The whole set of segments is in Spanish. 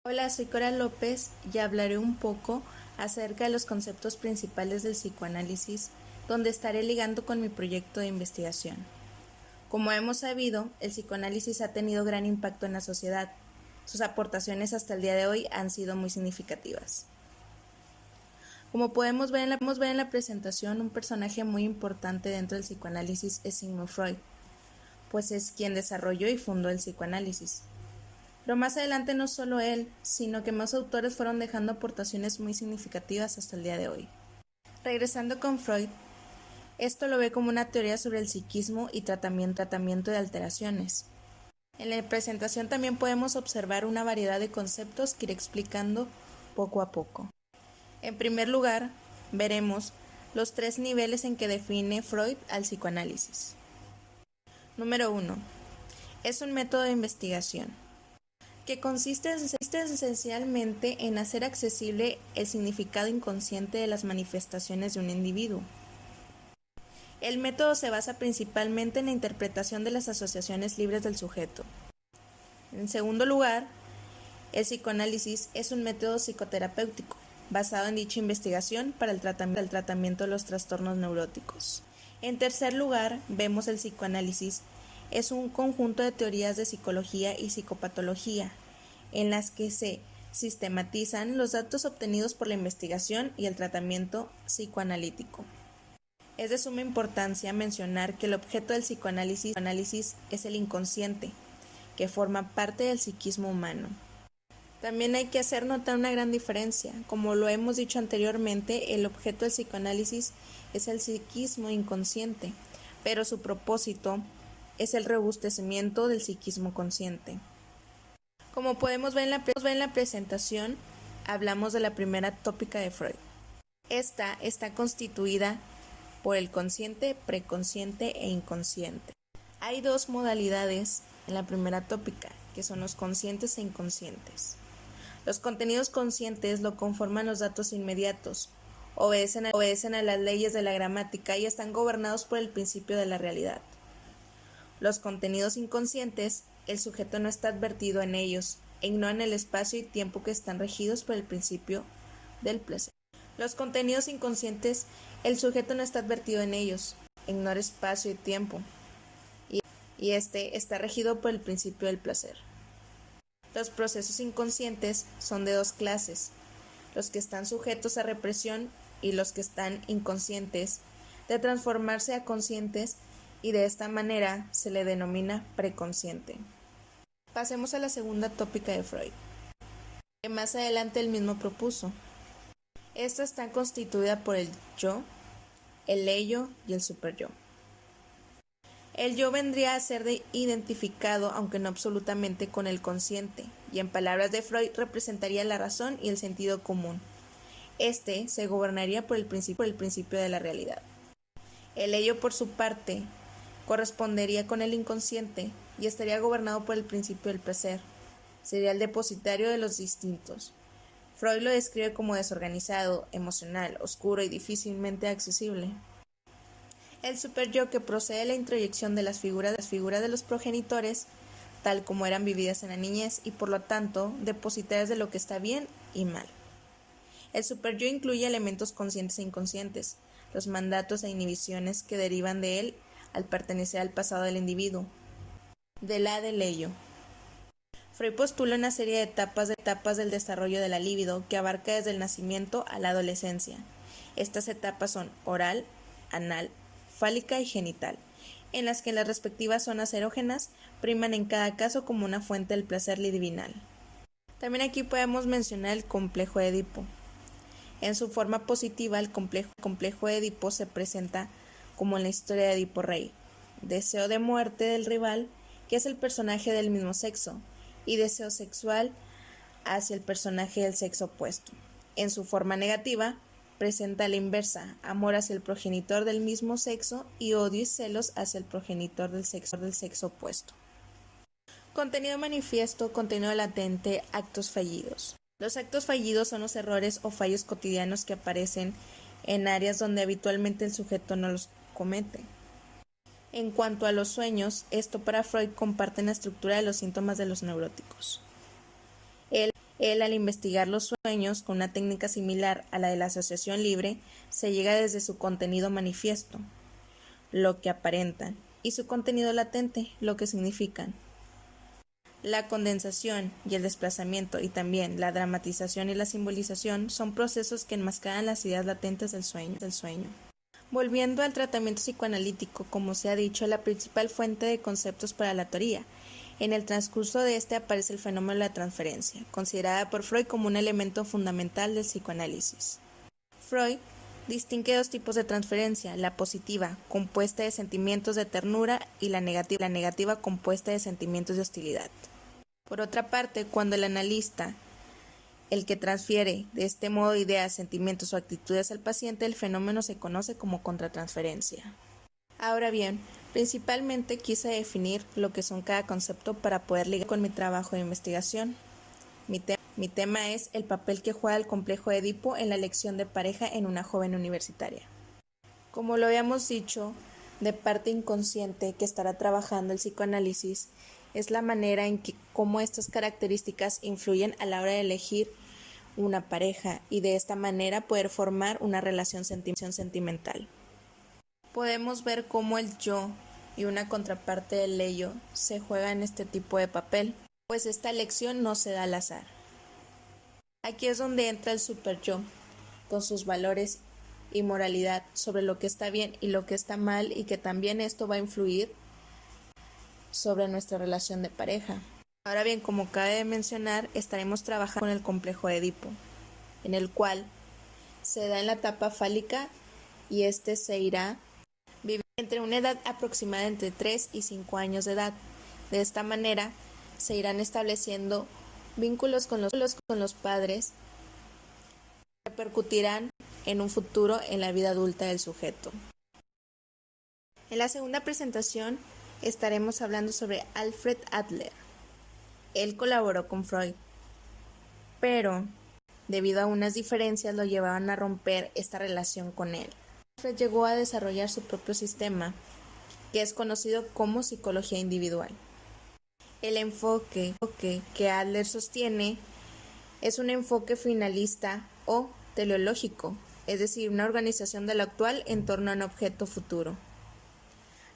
Hola, soy Cora López y hablaré un poco acerca de los conceptos principales del psicoanálisis, donde estaré ligando con mi proyecto de investigación. Como hemos sabido, el psicoanálisis ha tenido gran impacto en la sociedad. Sus aportaciones hasta el día de hoy han sido muy significativas. Como podemos ver en la presentación, un personaje muy importante dentro del psicoanálisis es Sigmund Freud, pues es quien desarrolló y fundó el psicoanálisis. Pero más adelante no solo él, sino que más autores fueron dejando aportaciones muy significativas hasta el día de hoy. Regresando con Freud, esto lo ve como una teoría sobre el psiquismo y tratamiento de alteraciones. En la presentación también podemos observar una variedad de conceptos que iré explicando poco a poco. En primer lugar, veremos los 3 niveles en que define Freud al psicoanálisis. Número 1. Es un método de investigación que consiste esencialmente en hacer accesible el significado inconsciente de las manifestaciones de un individuo. El método se basa principalmente en la interpretación de las asociaciones libres del sujeto. En segundo lugar, el psicoanálisis es un método psicoterapéutico basado en dicha investigación para el tratamiento de los trastornos neuróticos. En tercer lugar, vemos el psicoanálisis es un conjunto de teorías de psicología y psicopatología, en las que se sistematizan los datos obtenidos por la investigación y el tratamiento psicoanalítico. Es de suma importancia mencionar que el objeto del psicoanálisis es el inconsciente, que forma parte del psiquismo humano. También hay que hacer notar una gran diferencia. Como lo hemos dicho anteriormente, el objeto del psicoanálisis es el psiquismo inconsciente, pero su propósito es el robustecimiento del psiquismo consciente. Como podemos ver en la presentación, hablamos de la primera tópica de Freud. Esta está constituida por el consciente, preconsciente e inconsciente. Hay 2 modalidades en la primera tópica, que son los conscientes e inconscientes. Los contenidos conscientes lo conforman los datos inmediatos, obedecen a las leyes de la gramática y están gobernados por el principio de la realidad. Los contenidos inconscientes, el sujeto no está advertido en ellos, e ignoran el espacio y tiempo que están regidos por el principio del placer. Los contenidos inconscientes, el sujeto no está advertido en ellos, ignora espacio y tiempo, y este está regido por el principio del placer. Los procesos inconscientes son de 2 clases, los que están sujetos a represión y los que están inconscientes de transformarse a conscientes, y de esta manera se le denomina preconsciente. Pasemos a la segunda tópica de Freud, que más adelante él mismo propuso. Esta está constituida por el yo, el ello y el superyo. El yo vendría a ser identificado, aunque no absolutamente, con el consciente, y en palabras de Freud representaría la razón y el sentido común. Este se gobernaría por el principio de la realidad. El ello, por su parte, correspondería con el inconsciente y estaría gobernado por el principio del placer. Sería el depositario de los instintos. Freud lo describe como desorganizado, emocional, oscuro y difícilmente accesible. El superyo, que procede de la introyección de las figuras de los progenitores, tal como eran vividas en la niñez, y por lo tanto depositarias de lo que está bien y mal. El superyo incluye elementos conscientes e inconscientes, los mandatos e inhibiciones que derivan de él al pertenecer al pasado del individuo, del ello. Freud postula una serie de etapas del desarrollo de la libido que abarca desde el nacimiento a la adolescencia. Estas etapas son oral, anal, fálica y genital, en las que las respectivas zonas erógenas priman en cada caso como una fuente del placer libidinal. También aquí podemos mencionar el complejo de Edipo. En su forma positiva, el complejo de Edipo se presenta como en la historia de Edipo Rey, deseo de muerte del rival, que es el personaje del mismo sexo, y deseo sexual hacia el personaje del sexo opuesto. En su forma negativa, presenta la inversa, amor hacia el progenitor del mismo sexo y odio y celos hacia el progenitor del sexo opuesto. Contenido manifiesto, contenido latente, actos fallidos. Los actos fallidos son los errores o fallos cotidianos que aparecen en áreas donde habitualmente el sujeto no los comete. En cuanto a los sueños, esto para Freud comparte la estructura de los síntomas de los neuróticos. Él, al investigar los sueños con una técnica similar a la de la asociación libre, se llega desde su contenido manifiesto, lo que aparentan, y su contenido latente, lo que significan. La condensación y el desplazamiento y también la dramatización y la simbolización son procesos que enmascaran las ideas latentes del sueño. Volviendo al tratamiento psicoanalítico, como se ha dicho, la principal fuente de conceptos para la teoría. En el transcurso de este aparece el fenómeno de la transferencia, considerada por Freud como un elemento fundamental del psicoanálisis. Freud distingue dos tipos de transferencia, la positiva, compuesta de sentimientos de ternura, y la negativa compuesta de sentimientos de hostilidad. Por otra parte, cuando el analista, el que transfiere de este modo ideas, sentimientos o actitudes al paciente, el fenómeno se conoce como contratransferencia. Ahora bien, principalmente quise definir lo que son cada concepto para poder ligar con mi trabajo de investigación. Mi tema es el papel que juega el complejo de Edipo en la elección de pareja en una joven universitaria. Como lo habíamos dicho, de parte inconsciente que estará trabajando el psicoanálisis es la manera en que cómo estas características influyen a la hora de elegir una pareja y de esta manera poder formar una relación sentimental. Podemos ver cómo el yo y una contraparte del ello se juega en este tipo de papel, pues esta elección no se da al azar. Aquí es donde entra el superyo, con sus valores y moralidad sobre lo que está bien y lo que está mal, y que también esto va a influir sobre nuestra relación de pareja. Ahora bien, como cabe de mencionar, estaremos trabajando con el complejo de Edipo, en el cual se da en la etapa fálica y este se irá vivir entre una edad aproximada entre 3 y 5 años de edad. De esta manera se irán estableciendo vínculos con los padres que repercutirán en un futuro en la vida adulta del sujeto. En la segunda presentación estaremos hablando sobre Alfred Adler. Él colaboró con Freud, pero debido a unas diferencias lo llevaban a romper esta relación con él. Alfred llegó a desarrollar su propio sistema, que es conocido como psicología individual. El enfoque que Adler sostiene es un enfoque finalista o teleológico, es decir, una organización de lo actual en torno a un objeto futuro.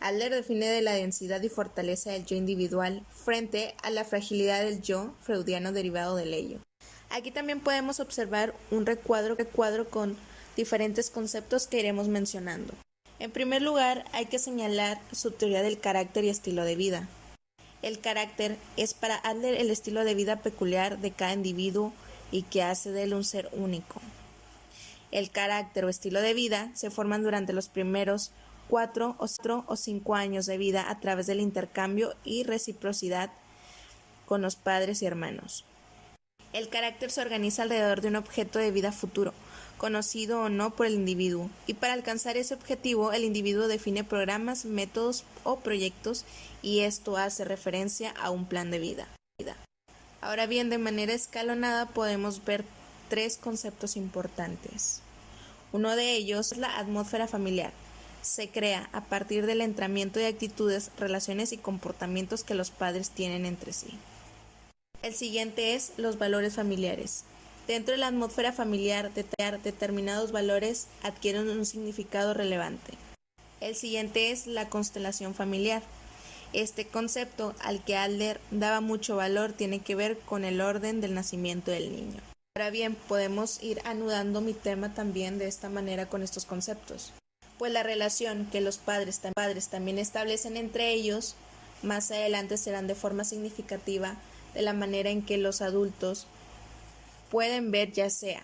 Adler define de la densidad y fortaleza del yo individual frente a la fragilidad del yo freudiano derivado del ello. Aquí también podemos observar un recuadro con diferentes conceptos que iremos mencionando. En primer lugar, hay que señalar su teoría del carácter y estilo de vida. El carácter es para Adler el estilo de vida peculiar de cada individuo y que hace de él un ser único. El carácter o estilo de vida se forman durante los primeros 4 o 5 años de vida a través del intercambio y reciprocidad con los padres y hermanos. El carácter se organiza alrededor de un objeto de vida futuro, conocido o no por el individuo, y para alcanzar ese objetivo el individuo define programas, métodos o proyectos, y esto hace referencia a un plan de vida. Ahora bien, de manera escalonada podemos ver 3 conceptos importantes. Uno de ellos es la atmósfera familiar. Se crea a partir del entramiento de actitudes, relaciones y comportamientos que los padres tienen entre sí. El siguiente es los valores familiares. Dentro de la atmósfera familiar, determinados valores adquieren un significado relevante. El siguiente es la constelación familiar. Este concepto, al que Adler daba mucho valor, tiene que ver con el orden del nacimiento del niño. Ahora bien, podemos ir anudando mi tema también de esta manera con estos conceptos, pues la relación que los padres también establecen entre ellos, más adelante serán de forma significativa de la manera en que los adultos pueden ver, ya sea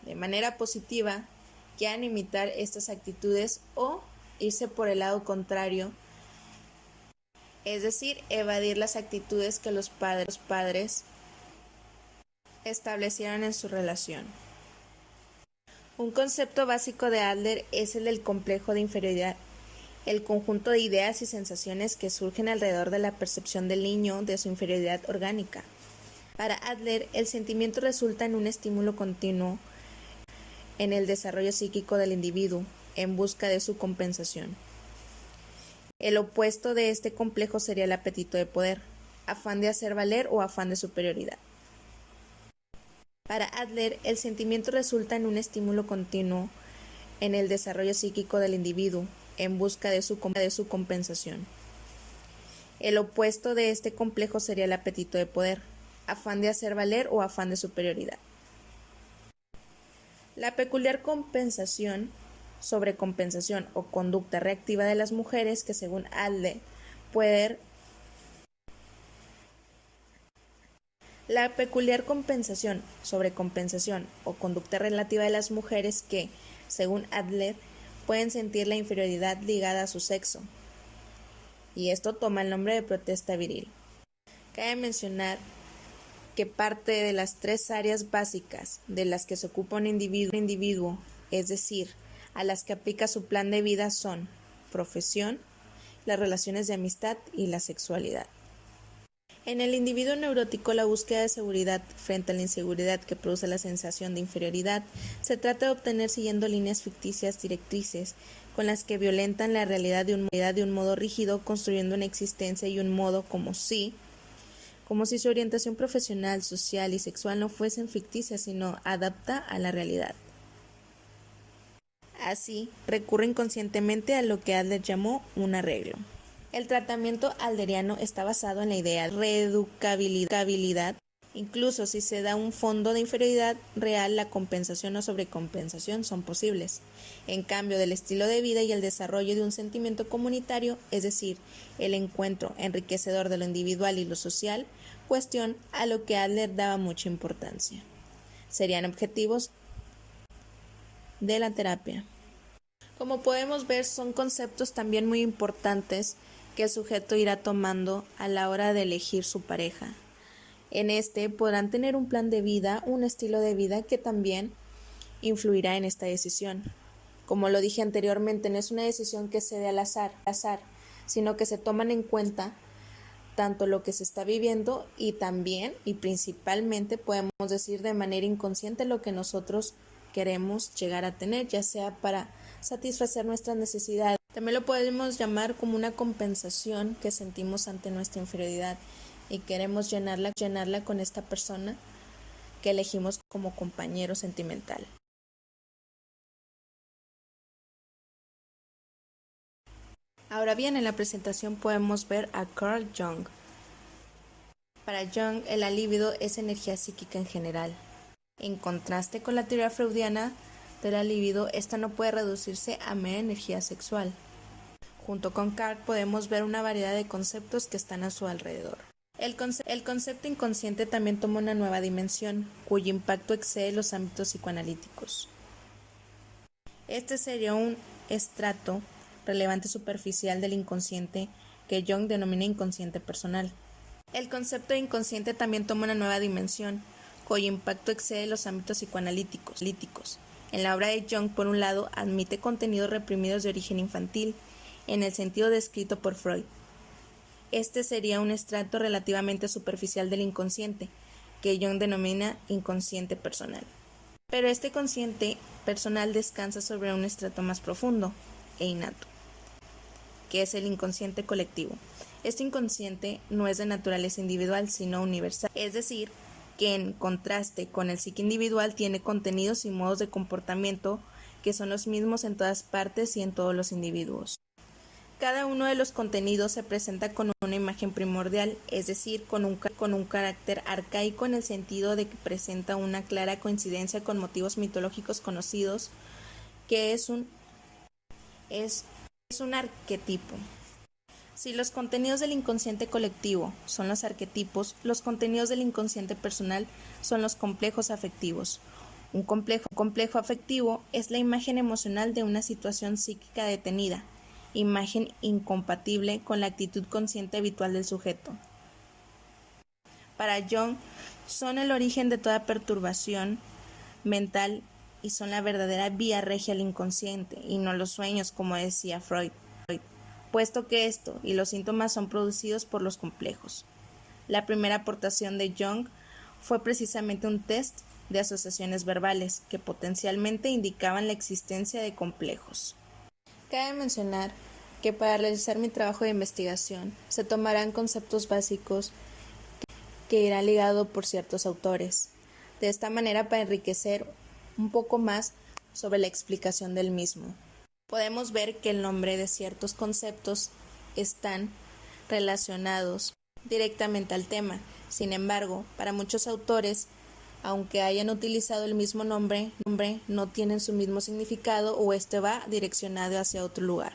de manera positiva, quieran imitar estas actitudes o irse por el lado contrario, es decir, evadir las actitudes que los padres establecieron en su relación. Un concepto básico de Adler es el del complejo de inferioridad, el conjunto de ideas y sensaciones que surgen alrededor de la percepción del niño de su inferioridad orgánica. Para Adler, el sentimiento resulta en un estímulo continuo en el desarrollo psíquico del individuo en busca de su compensación. El opuesto de este complejo sería el apetito de poder, afán de hacer valer o afán de superioridad. Para Adler, el sentimiento resulta en un estímulo continuo en el desarrollo psíquico del individuo, en busca de su compensación. El opuesto de este complejo sería el apetito de poder, afán de hacer valer o afán de superioridad. La peculiar compensación, sobrecompensación o conducta reactiva de las mujeres que según Adler La peculiar compensación, sobrecompensación o conducta relativa de las mujeres que, según Adler, pueden sentir la inferioridad ligada a su sexo, y esto toma el nombre de protesta viril. Cabe mencionar que parte de las tres áreas básicas de las que se ocupa un individuo, es decir, a las que aplica su plan de vida son profesión, las relaciones de amistad y la sexualidad. En el individuo neurótico, la búsqueda de seguridad frente a la inseguridad que produce la sensación de inferioridad se trata de obtener siguiendo líneas ficticias directrices con las que violentan la realidad de un modo rígido, construyendo una existencia y un modo como si su orientación profesional, social y sexual no fuesen ficticias, sino adapta a la realidad. Así, recurre inconscientemente a lo que Adler llamó un arreglo. El tratamiento adleriano está basado en la idea de reeducabilidad. Incluso si se da un fondo de inferioridad real, la compensación o sobrecompensación son posibles. En cambio, del estilo de vida y el desarrollo de un sentimiento comunitario, es decir, el encuentro enriquecedor de lo individual y lo social, cuestión a lo que Adler daba mucha importancia. Serían objetivos de la terapia. Como podemos ver, son conceptos también muy importantes que el sujeto irá tomando a la hora de elegir su pareja. En este podrán tener un plan de vida, un estilo de vida que también influirá en esta decisión. Como lo dije anteriormente, no es una decisión que se dé al azar, sino que se toman en cuenta tanto lo que se está viviendo y también y principalmente podemos decir de manera inconsciente lo que nosotros queremos llegar a tener, ya sea para satisfacer nuestras necesidades. También lo podemos llamar como una compensación que sentimos ante nuestra inferioridad y queremos llenarla con esta persona que elegimos como compañero sentimental. Ahora bien, en la presentación podemos ver a Carl Jung. Para Jung, el libido es energía psíquica en general. En contraste con la teoría freudiana de la libido, esta no puede reducirse a mera energía sexual. Junto con Carl podemos ver una variedad de conceptos que están a su alrededor. El concepto inconsciente también toma una nueva dimensión, cuyo impacto excede los ámbitos psicoanalíticos. Este sería un estrato relevante superficial del inconsciente que Jung denomina inconsciente personal. El concepto de inconsciente también toma una nueva dimensión, cuyo impacto excede los ámbitos psicoanalíticos. En la obra de Jung, por un lado, admite contenidos reprimidos de origen infantil, en el sentido descrito por Freud. Este sería un estrato relativamente superficial del inconsciente, que Jung denomina inconsciente personal. Pero este consciente personal descansa sobre un estrato más profundo e innato, que es el inconsciente colectivo. Este inconsciente no es de naturaleza individual, sino universal, es decir, que en contraste con el psique individual tiene contenidos y modos de comportamiento que son los mismos en todas partes y en todos los individuos. Cada uno de los contenidos se presenta con una imagen primordial, es decir, con un carácter arcaico en el sentido de que presenta una clara coincidencia con motivos mitológicos conocidos, que es un arquetipo. Si los contenidos del inconsciente colectivo son los arquetipos, los contenidos del inconsciente personal son los complejos afectivos. Un complejo afectivo es la imagen emocional de una situación psíquica detenida, imagen incompatible con la actitud consciente habitual del sujeto. Para Jung, son el origen de toda perturbación mental y son la verdadera vía regia al inconsciente, y no los sueños, como decía Freud, puesto que esto y los síntomas son producidos por los complejos. La primera aportación de Jung fue precisamente un test de asociaciones verbales que potencialmente indicaban la existencia de complejos. Cabe mencionar que para realizar mi trabajo de investigación se tomarán conceptos básicos que irán ligados por ciertos autores. de esta manera para enriquecer un poco más sobre la explicación del mismo. Podemos ver que el nombre de ciertos conceptos están relacionados directamente al tema. Sin embargo, para muchos autores, aunque hayan utilizado el mismo nombre, no tienen su mismo significado o este va direccionado hacia otro lugar.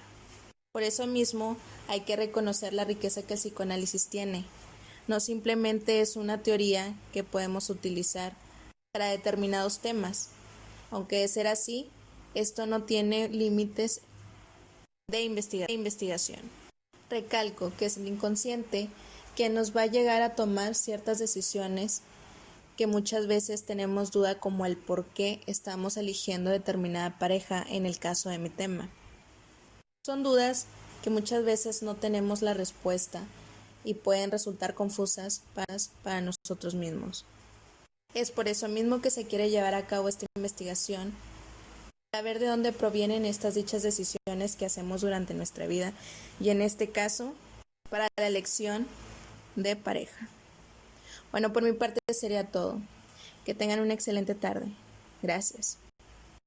Por eso mismo hay que reconocer la riqueza que el psicoanálisis tiene. No simplemente es una teoría que podemos utilizar para determinados temas. Aunque de ser así, esto no tiene límites de investigación. Recalco que es el inconsciente quien nos va a llegar a tomar ciertas decisiones que muchas veces tenemos duda como el por qué estamos eligiendo determinada pareja en el caso de mi tema. Son dudas que muchas veces no tenemos la respuesta y pueden resultar confusas para nosotros mismos. Es por eso mismo que se quiere llevar a cabo esta investigación, para ver de dónde provienen estas dichas decisiones que hacemos durante nuestra vida y en este caso, para la elección de pareja. Bueno, por mi parte sería todo. Que tengan una excelente tarde. Gracias.